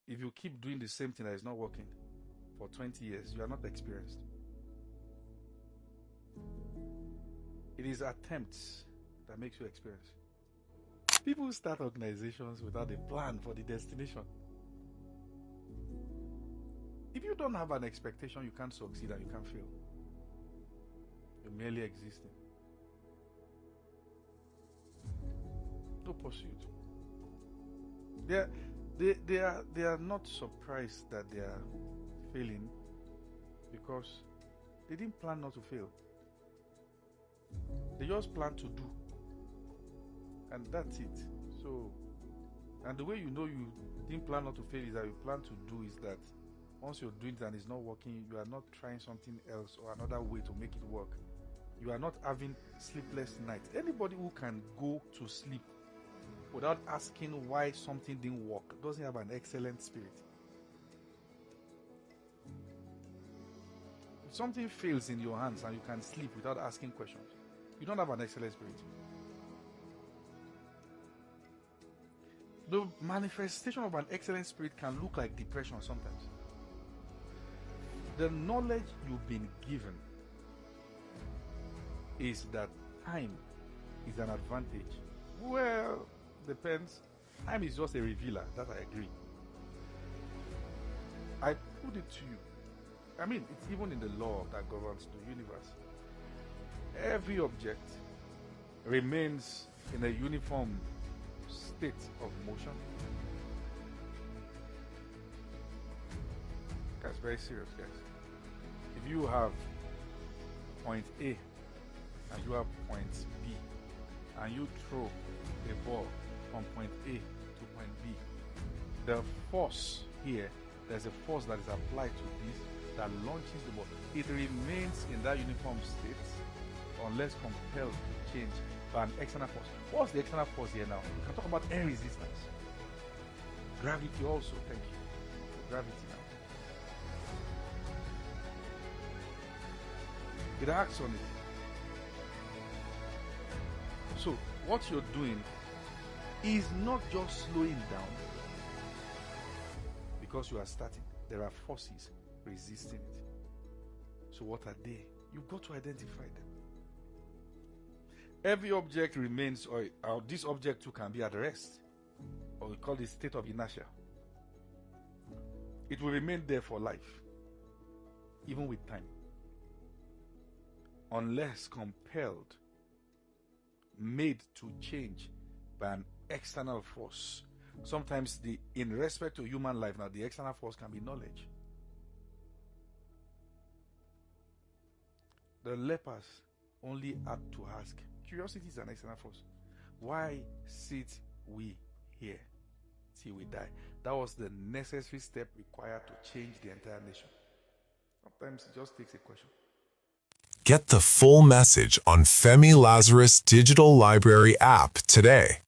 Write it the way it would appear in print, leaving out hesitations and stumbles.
if you keep doing the same thing that is not working for 20 years, you are not experienced. It is attempts that makes you experienced. People start organizations without a plan for the destination. If you don't have an expectation, you can't succeed and you can't fail. You're merely existing. No pursuit. They are not surprised that they are failing because they didn't plan not to fail. They just plan to do. And that's it. So, and the way you know you didn't plan not to fail is that you plan to do is that once you're doing it and it's not working, you are not trying something else or another way to make it work. You are not having sleepless nights. Anybody who can go to sleep without asking why something didn't work doesn't have an excellent spirit. If something fails in your hands and you can sleep without asking questions, you don't have an excellent spirit. The manifestation of an excellent spirit can look like depression sometimes. The knowledge you've been given is that time is an advantage. Well, depends. Time is just a revealer, that I agree. I put it to you. I mean, it's even in the law that governs the universe. Every object remains in a uniform state of motion. That's very serious, guys. If you have point A and you have point B and you throw a ball from point A to point B, the force here, there's a force that is applied to this that launches the ball. It remains in that uniform state unless compelled to change by an external force. What's the external force here now? We can talk about air resistance. Gravity also, thank you. Gravity now. It acts on it. So, what you're doing is not just slowing down because you are starting. There are forces resisting it. So what are they? You've got to identify them. Every object remains, or this object too can be at rest, or we call it state of inertia. It will remain there for life, even with time, unless compelled, made to change by an external force. Sometimes in respect to human life now, the external force can be knowledge. The lepers only had to ask. Curiosity is an external force. Why sit we here till we die? That was the necessary step required to change the entire nation. Sometimes it just takes a question. Get the full message on Femi Lazarus Digital Library app today.